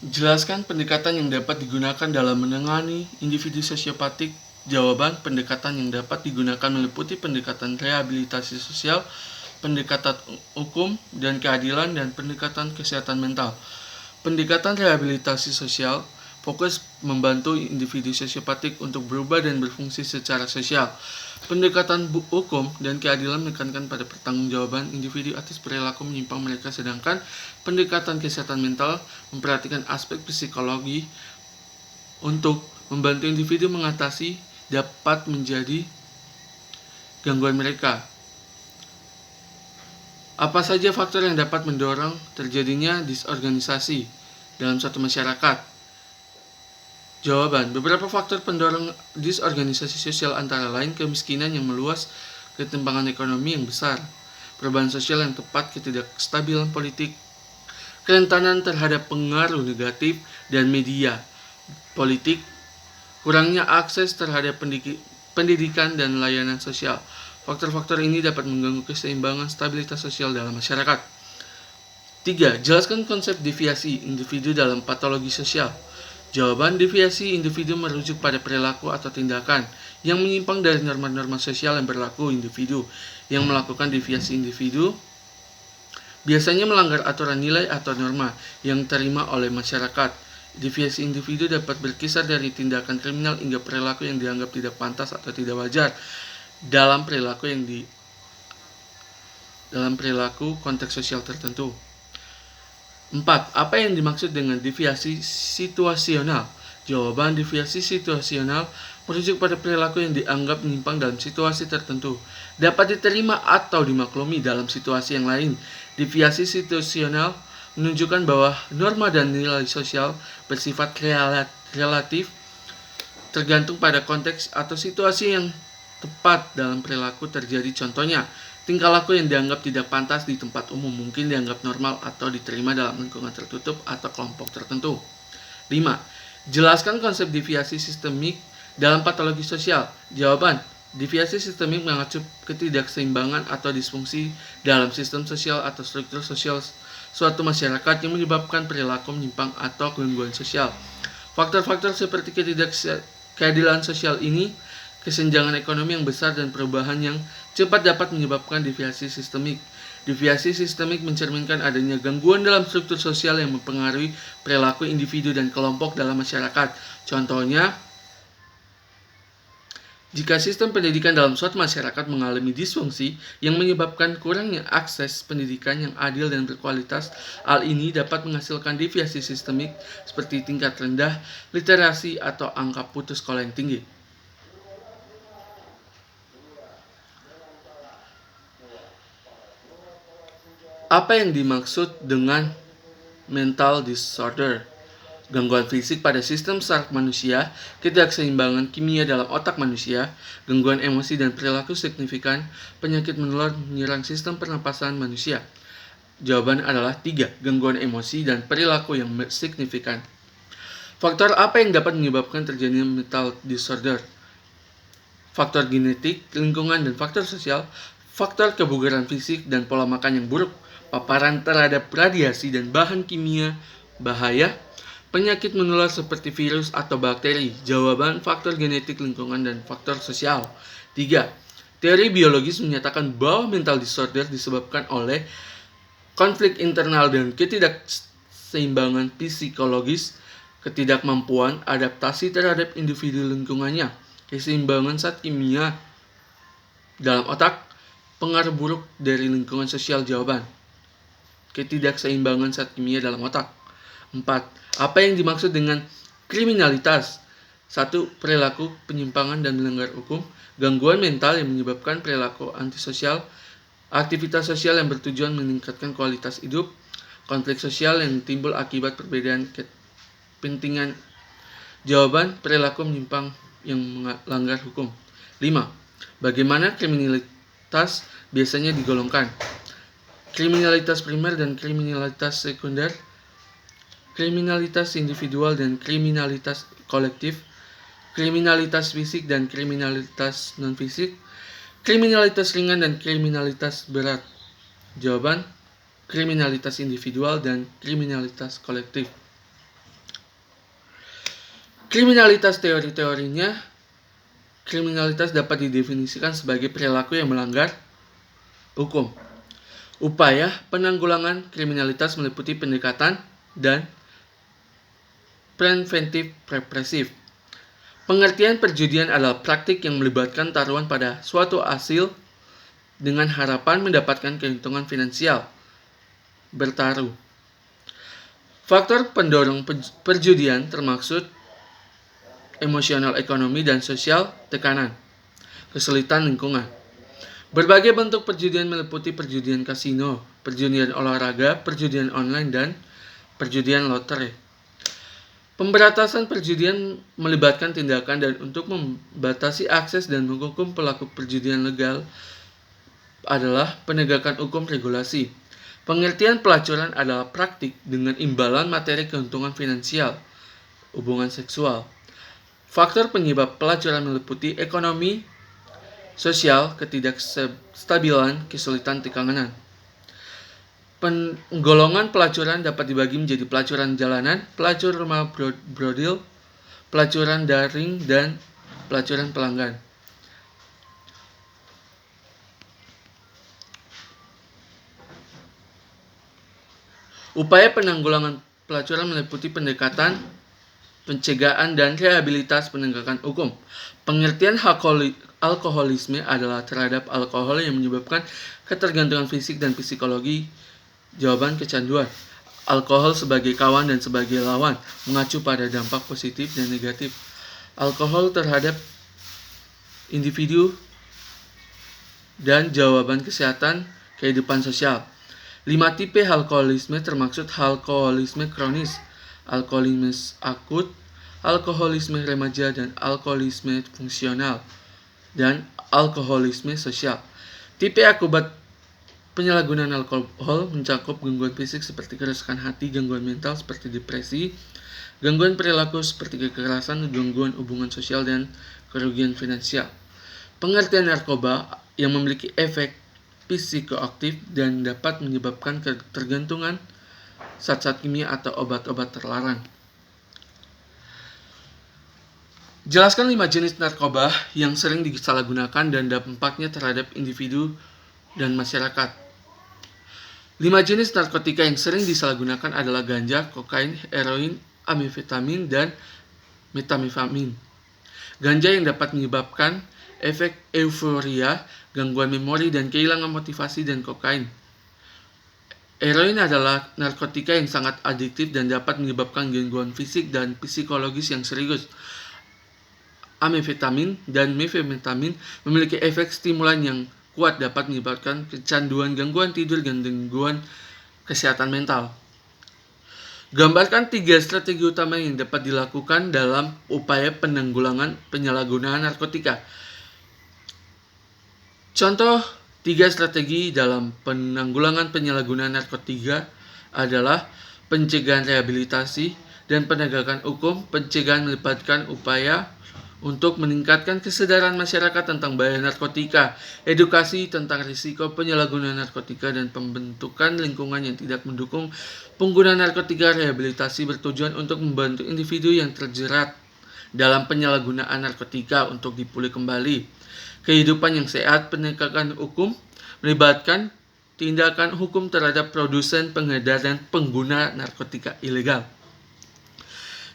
Jelaskan pendekatan yang dapat digunakan dalam menangani individu sosiopatik. Jawaban: pendekatan yang dapat digunakan meliputi pendekatan rehabilitasi sosial, pendekatan hukum dan keadilan, dan pendekatan kesehatan mental. Pendekatan rehabilitasi sosial fokus membantu individu sosiopatik untuk berubah dan berfungsi secara sosial. Pendekatan hukum dan keadilan menekankan pada pertanggungjawaban individu atas perilaku menyimpang mereka, sedangkan pendekatan kesehatan mental memperhatikan aspek psikologi untuk membantu individu mengatasi dapat menjadi gangguan mereka. Apa saja faktor yang dapat mendorong terjadinya disorganisasi dalam suatu masyarakat? Jawaban: beberapa faktor pendorong disorganisasi sosial antara lain kemiskinan yang meluas, ketimpangan ekonomi yang besar, perubahan sosial yang tepat, ketidakstabilan politik, kerentanan terhadap pengaruh negatif dan media politik, kurangnya akses terhadap pendidikan dan layanan sosial. Faktor-faktor ini dapat mengganggu keseimbangan stabilitas sosial dalam masyarakat. 3. Jelaskan konsep deviasi individu dalam patologi sosial. Jawaban: deviasi individu merujuk pada perilaku atau tindakan yang menyimpang dari norma-norma sosial yang berlaku individu. Yang melakukan deviasi individu biasanya melanggar aturan nilai atau norma yang diterima oleh masyarakat. Deviasi individu dapat berkisar dari tindakan kriminal hingga perilaku yang dianggap tidak pantas atau tidak wajar dalam perilaku konteks sosial tertentu. 4. Apa yang dimaksud dengan deviasi situasional? Jawaban: deviasi situasional merujuk pada perilaku yang dianggap menyimpang dalam situasi tertentu, dapat diterima atau dimaklumi dalam situasi yang lain. Deviasi situasional menunjukkan bahwa norma dan nilai sosial bersifat relatif, tergantung pada konteks atau situasi yang tepat dalam perilaku terjadi. Contohnya, tingkah laku yang dianggap tidak pantas di tempat umum mungkin dianggap normal atau diterima dalam lingkungan tertutup atau kelompok tertentu. 5. Jelaskan konsep deviasi sistemik dalam patologi sosial. Jawaban: deviasi sistemik mengacu ketidakseimbangan atau disfungsi dalam sistem sosial atau struktur sosial suatu masyarakat yang menyebabkan perilaku menyimpang atau gangguan sosial. Faktor-faktor seperti ketidakkeadilan sosial ini, kesenjangan ekonomi yang besar, dan perubahan yang cepat dapat menyebabkan deviasi sistemik. Deviasi sistemik mencerminkan adanya gangguan dalam struktur sosial yang mempengaruhi perilaku individu dan kelompok dalam masyarakat. Contohnya, jika sistem pendidikan dalam suatu masyarakat mengalami disfungsi yang menyebabkan kurangnya akses pendidikan yang adil dan berkualitas, hal ini dapat menghasilkan deviasi sistemik seperti tingkat rendah literasi atau angka putus sekolah yang tinggi. Apa yang dimaksud dengan mental disorder? Gangguan fisik pada sistem saraf manusia, ketidakseimbangan kimia dalam otak manusia, gangguan emosi dan perilaku signifikan, penyakit menular menyerang sistem pernapasan manusia. Jawaban adalah 3. Gangguan emosi dan perilaku yang signifikan. Faktor apa yang dapat menyebabkan terjadinya mental disorder? Faktor genetik, lingkungan, dan faktor sosial. Faktor kebugaran fisik dan pola makan yang buruk, paparan terhadap radiasi dan bahan kimia bahaya, penyakit menular seperti virus atau bakteri. Jawaban: faktor genetik, lingkungan, dan faktor sosial. 3. Teori biologis menyatakan bahwa mental disorder disebabkan oleh konflik internal dan ketidakseimbangan psikologis, ketidakmampuan adaptasi terhadap individu lingkungannya, keseimbangan zat kimia dalam otak, pengaruh buruk dari lingkungan sosial. Jawaban: ketidakseimbangan zat kimia dalam otak. 4. Apa yang dimaksud dengan kriminalitas? 1. Perilaku penyimpangan dan melanggar hukum, gangguan mental yang menyebabkan perilaku antisosial, aktivitas sosial yang bertujuan meningkatkan kualitas hidup, konflik sosial yang timbul akibat perbedaan kepentingan. Jawaban: perilaku menyimpang yang melanggar hukum. 5. Bagaimana kriminalitas biasanya digolongkan? Kriminalitas primer dan kriminalitas sekunder, kriminalitas individual dan kriminalitas kolektif, kriminalitas fisik dan kriminalitas non-fisik, kriminalitas ringan dan kriminalitas berat. Jawaban: kriminalitas individual dan kriminalitas kolektif. Kriminalitas teori-teorinya, kriminalitas dapat didefinisikan sebagai perilaku yang melanggar hukum. Upaya penanggulangan kriminalitas meliputi pendekatan dan preventif represif. Pengertian perjudian adalah praktik yang melibatkan taruhan pada suatu hasil dengan harapan mendapatkan keuntungan finansial. Bertaruh. Faktor pendorong perjudian termaksud emosional, ekonomi, dan sosial, tekanan, kesulitan lingkungan. Berbagai bentuk perjudian meliputi perjudian kasino, perjudian olahraga, perjudian online, dan perjudian lotre. Pemberantasan perjudian melibatkan tindakan dan untuk membatasi akses dan menghukum pelaku perjudian legal adalah penegakan hukum regulasi. Pengertian pelacuran adalah praktik dengan imbalan materi keuntungan finansial, hubungan seksual. Faktor penyebab pelacuran meliputi ekonomi, sosial, ketidakstabilan, kesulitan, tekanan. Penggolongan pelacuran dapat dibagi menjadi pelacuran jalanan, pelacur rumah brodil, pelacuran daring, dan pelacuran pelanggan. Upaya penanggulangan pelacuran meliputi pendekatan, pencegahan, dan rehabilitas penegakan hukum. Pengertian alkoholisme adalah terhadap alkohol yang menyebabkan ketergantungan fisik dan psikologi. Jawaban kecanduan. Alkohol sebagai kawan dan sebagai lawan, mengacu pada dampak positif dan negatif alkohol terhadap individu dan jawaban kesehatan kehidupan sosial. 5 tipe alkoholisme termaksud alkoholisme kronis, alkoholisme akut, alkoholisme remaja, dan alkoholisme fungsional, dan alkoholisme sosial. Tipe akibat penyalahgunaan alkohol mencakup gangguan fisik seperti kerusakan hati, gangguan mental seperti depresi, gangguan perilaku seperti kekerasan, gangguan hubungan sosial, dan kerugian finansial. Pengertian narkoba yang memiliki efek psikoaktif dan dapat menyebabkan ketergantungan, zat-zat kimia atau obat-obat terlarang. Jelaskan 5 jenis narkoba yang sering disalahgunakan dan dampaknya terhadap individu dan masyarakat. 5 jenis narkotika yang sering disalahgunakan adalah ganja, kokain, heroin, amfetamin, dan metamfetamin. Ganja yang dapat menyebabkan efek euforia, gangguan memori, dan kehilangan motivasi, dan kokain. Heroin adalah narkotika yang sangat adiktif dan dapat menyebabkan gangguan fisik dan psikologis yang serius. Amfetamin dan metamfetamin memiliki efek stimulan yang kuat, dapat menyebabkan kecanduan, gangguan tidur, dan gangguan kesehatan mental. Gambarkan 3 strategi utama yang dapat dilakukan dalam upaya penanggulangan penyalahgunaan narkotika. Contoh 3 strategi dalam penanggulangan penyalahgunaan narkotika adalah pencegahan, rehabilitasi, dan penegakan hukum. Pencegahan melibatkan upaya untuk meningkatkan kesadaran masyarakat tentang bahaya narkotika, edukasi tentang risiko penyalahgunaan narkotika, dan pembentukan lingkungan yang tidak mendukung penggunaan narkotika. Rehabilitasi bertujuan untuk membantu individu yang terjerat dalam penyalahgunaan narkotika untuk dipulih kembali kehidupan yang sehat. Penegakan hukum melibatkan tindakan hukum terhadap produsen, pengedar, dan pengguna narkotika ilegal.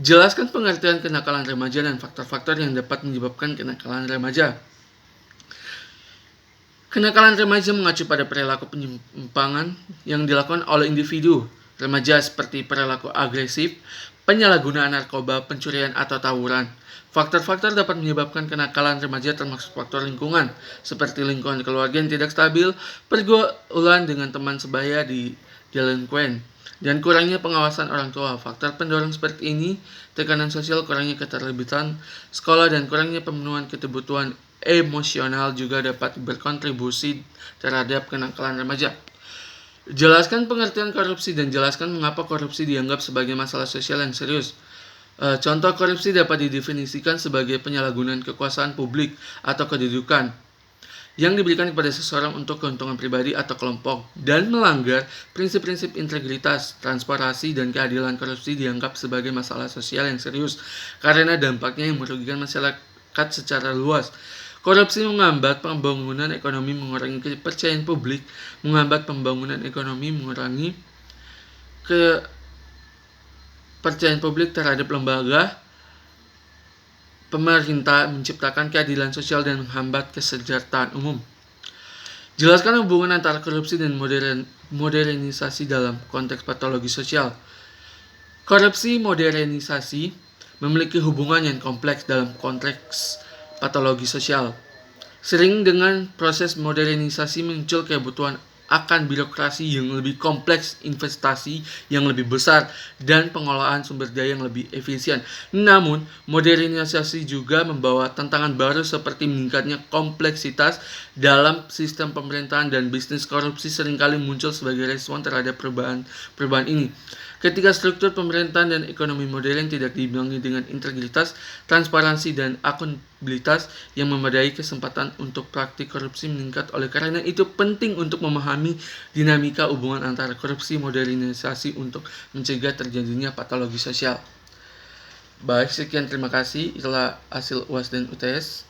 Jelaskan pengertian kenakalan remaja dan faktor-faktor yang dapat menyebabkan kenakalan remaja. Kenakalan remaja mengacu pada perilaku penyimpangan yang dilakukan oleh individu remaja seperti perilaku agresif, penyalahgunaan narkoba, pencurian, atau tawuran. Faktor-faktor dapat menyebabkan kenakalan remaja termasuk faktor lingkungan, seperti lingkungan keluarga yang tidak stabil, pergaulan dengan teman sebaya di delinquen, dan kurangnya pengawasan orang tua. Faktor pendorong seperti ini, tekanan sosial, kurangnya keterlibatan sekolah, dan kurangnya pemenuhan kebutuhan emosional juga dapat berkontribusi terhadap kenakalan remaja. Jelaskan pengertian korupsi dan jelaskan mengapa korupsi dianggap sebagai masalah sosial yang serius. Contoh korupsi dapat didefinisikan sebagai penyalahgunaan kekuasaan publik atau kedudukan yang diberikan kepada seseorang untuk keuntungan pribadi atau kelompok, dan melanggar prinsip-prinsip integritas, transparansi, dan keadilan. Korupsi dianggap sebagai masalah sosial yang serius karena dampaknya yang merugikan masyarakat secara luas. Korupsi menghambat pembangunan ekonomi, mengurangi kepercayaan publik, mengurangi kepercayaan publik terhadap lembaga pemerintah, menciptakan keadilan sosial, dan menghambat kesejahteraan umum. Jelaskan hubungan antara korupsi dan modernisasi dalam konteks patologi sosial. Korupsi modernisasi memiliki hubungan yang kompleks dalam konteks patologi sosial. Sering dengan proses modernisasi muncul kebutuhan akan birokrasi yang lebih kompleks, investasi yang lebih besar, dan pengolahan sumber daya yang lebih efisien. Namun, modernisasi juga membawa tantangan baru seperti meningkatnya kompleksitas dalam sistem pemerintahan dan bisnis. Korupsi seringkali muncul sebagai respon terhadap perubahan ini. Ketika struktur pemerintahan dan ekonomi modern tidak diimbangi dengan integritas, transparansi, dan akuntabilitas yang memadai, kesempatan untuk praktik korupsi meningkat. Oleh karena itu penting untuk memahami dinamika hubungan antara korupsi dan modernisasi untuk mencegah terjadinya patologi sosial. Baik, sekian, terima kasih. Itulah hasil UAS dan UTS.